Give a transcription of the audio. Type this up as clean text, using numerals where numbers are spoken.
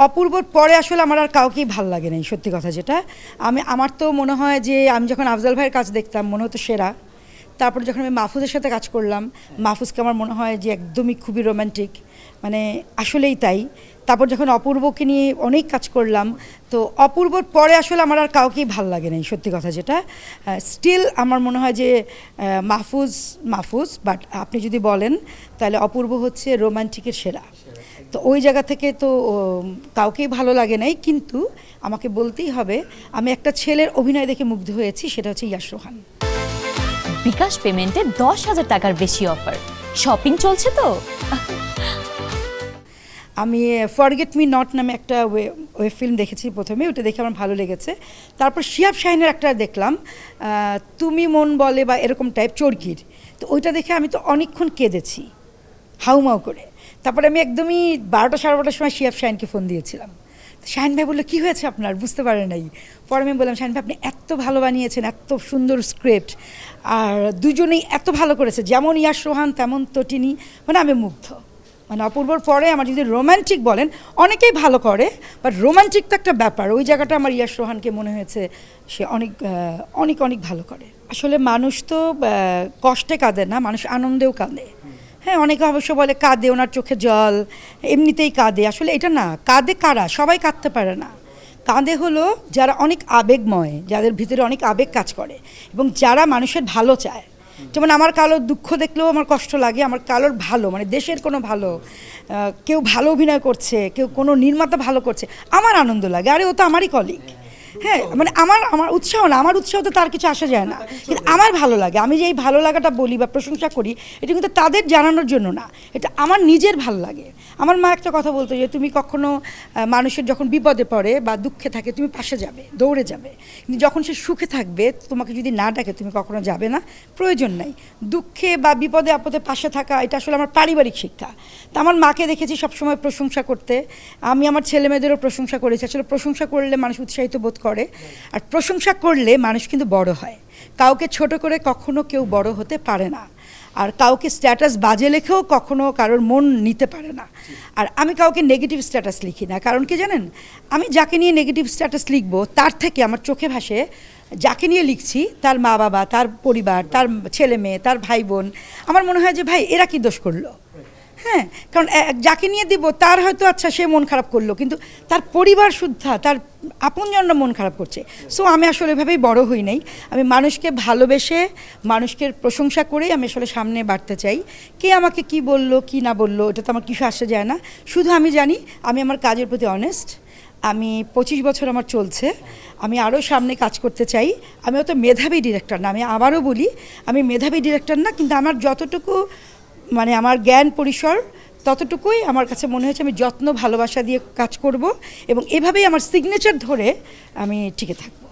অপূর্বর পরে আসলে আমার আর কাউকেই ভাল লাগে নাই, সত্যি কথা যেটা। আমার তো মনে হয় যে আমি যখন আফজাল ভাইয়ের কাজ দেখতাম মনে হতো সেরা। তারপর যখন আমি মাহফুজের সাথে কাজ করলাম, মাহফুজকে আমার মনে হয় যে একদমই খুবই রোম্যান্টিক, মানে আসলেই তাই। তারপর যখন অপূর্বকে নিয়ে অনেক কাজ করলাম, তো অপূর্বর পরে আসলে আমার আর কাউকেই ভাল লাগে নাই, সত্যি কথা যেটা। স্টিল আমার মনে হয় যে মাহফুজ, বাট আপনি যদি বলেন তাহলে অপূর্ব হচ্ছে রোম্যান্টিকের সেরা। তো ওই জায়গা থেকে তো কাউকেই ভালো লাগে নাই, কিন্তু আমাকে বলতেই হবে আমি একটা ছেলের অভিনয় দেখে মুগ্ধ হয়েছি, সেটা হচ্ছে ইয়াশ রোহান। বিকাশ পেমেন্টে 10,000 টাকার বেশি অফার, শপিং চলছে তো। আমি ফরগেট মি নট নামে একটা ওয়েব ফিল্ম দেখেছি প্রথমে, ওটা দেখে আমার ভালো লেগেছে। তারপর শিহাব শাহিনের একটা দেখলাম, তুমি মন বলে বা এরকম টাইপ, চরকির। তো ওইটা দেখে আমি তো অনেকক্ষণ কেঁদেছি হাউমাউ করে। তারপরে আমি একদমই 12টা সাড়ে 12টার সময় শিহাব শাহিনকে ফোন দিয়েছিলাম। শাহিন ভাই বললো, কী হয়েছে আপনার, বুঝতে পারে নাই। পরে আমি বললাম, শাহিন ভাই আপনি এত ভালো বানিয়েছেন, এত সুন্দর স্ক্রিপ্ট, আর দুজনেই এত ভালো করেছে, যেমন ইয়াশ রোহান তেমন তটিনী, মানে আমি মুগ্ধ। মানে অপূর্বর পরে আমার যদি রোম্যান্টিক বলেন, অনেকেই ভালো করে, বাট রোম্যান্টিক তো একটা ব্যাপার, ওই জায়গাটা আমার ইয়াশ রোহানকে মনে হয়েছে সে অনেক অনেক অনেক ভালো করে। আসলে মানুষ তো কষ্টে কাঁদে না, মানুষ আনন্দেও কাঁদে। হ্যাঁ, অনেকে অবশ্য বলে কাঁদে, ওনার চোখে জল, এমনিতেই কাঁদে। আসলে এটা না, কাঁদে কারা, সবাই কাঁদতে পারে না। কাঁদে হলো যারা অনেক আবেগময়, যাদের ভিতরে অনেক আবেগ কাজ করে এবং যারা মানুষের ভালো চায়। যেমন আমার কারোর দুঃখ দেখলেও আমার কষ্ট লাগে, আমার কারোর ভালো, মানে দেশের কোনো ভালো, কেউ ভালো অভিনয় করছে, কেউ কোনো নির্মাতা ভালো করছে, আমার আনন্দ লাগে। আরে ও তো আমারই কলিগ। হ্যাঁ, মানে আমার উৎসাহ না, আমার উৎসাহ তো তার কিছু আসা যায় না, কিন্তু আমার ভালো লাগে। আমি যে এই ভালো লাগাটা বলি বা প্রশংসা করি, এটা কিন্তু তাদের জানানোর জন্য না, এটা আমার নিজের ভালো লাগে। আমার মা একটা কথা বলতো যে তুমি কখনো মানুষের যখন বিপদে পড়ে বা দুঃখে থাকে তুমি পাশে যাবে, দৌড়ে যাবে, কিন্তু যখন সে সুখে থাকবে তোমাকে যদি না ডাকে তুমি কখনো যাবে না, প্রয়োজন নাই। দুঃখে বা বিপদে আপদে পাশে থাকা, এটা আসলে আমার পারিবারিক শিক্ষা। তা আমার মাকে দেখেছি সবসময় প্রশংসা করতে, আমি আমার ছেলেমেয়েদেরও প্রশংসা করেছি। আসলে প্রশংসা করলে মানুষ উৎসাহিত বোধ করে, আর প্রশংসা করলে মানুষ কিন্তু বড় হয়। কাউকে ছোট করে কখনো কেউ বড় হতে পারে না, আর কাউকে স্ট্যাটাস বাজে লেখেও কখনো কারোর মন নিতে পারে না। আর আমি কাউকে নেগেটিভ স্ট্যাটাস লিখি না, কারণ কি জানেন, আমি যাকে নিয়ে নেগেটিভ স্ট্যাটাস লিখবো তার থেকে আমার চোখে ভাসে যাকে নিয়ে লিখছি তার মা বাবা, তার পরিবার, তার ছেলে মেয়ে, তার ভাই বোন। আমার মনে হয় যে ভাই এরা কি দোষ করলো। হ্যাঁ, কারণ যাকে নিয়ে দিব তার হয়তো আচ্ছা সে মন খারাপ করলো, কিন্তু তার পরিবার শুদ্ধা, তার আপনজনরা মন খারাপ করছে। সো আমি আসলে এভাবেই বড় হই নাই। আমি মানুষকে ভালোবেসে, মানুষকে প্রশংসা করেই আমি আসলে সামনে বাড়তে চাই। কে আমাকে কি বললো কি না বললো এটা তো আমার কিছু আসে যায় না, শুধু আমি জানি আমি আমার কাজের প্রতি অনেস্ট। আমি 25 বছর আমার চলছে, আমি আরও সামনে কাজ করতে চাই। আমি অত মেধাবী ডিরেক্টর না, আমি আবারও বলি আমি মেধাবী ডিরেক্টর না, কিন্তু আমার যতটুকু মানে আমার জ্ঞান পরিসর ততটুকুই আমার কাছে মনে হয়েছে আমি যত্ন ভালোবাসা দিয়ে কাজ করব, এবং এভাবেই আমার সিগনেচার ধরে আমি টিকে থাকবো।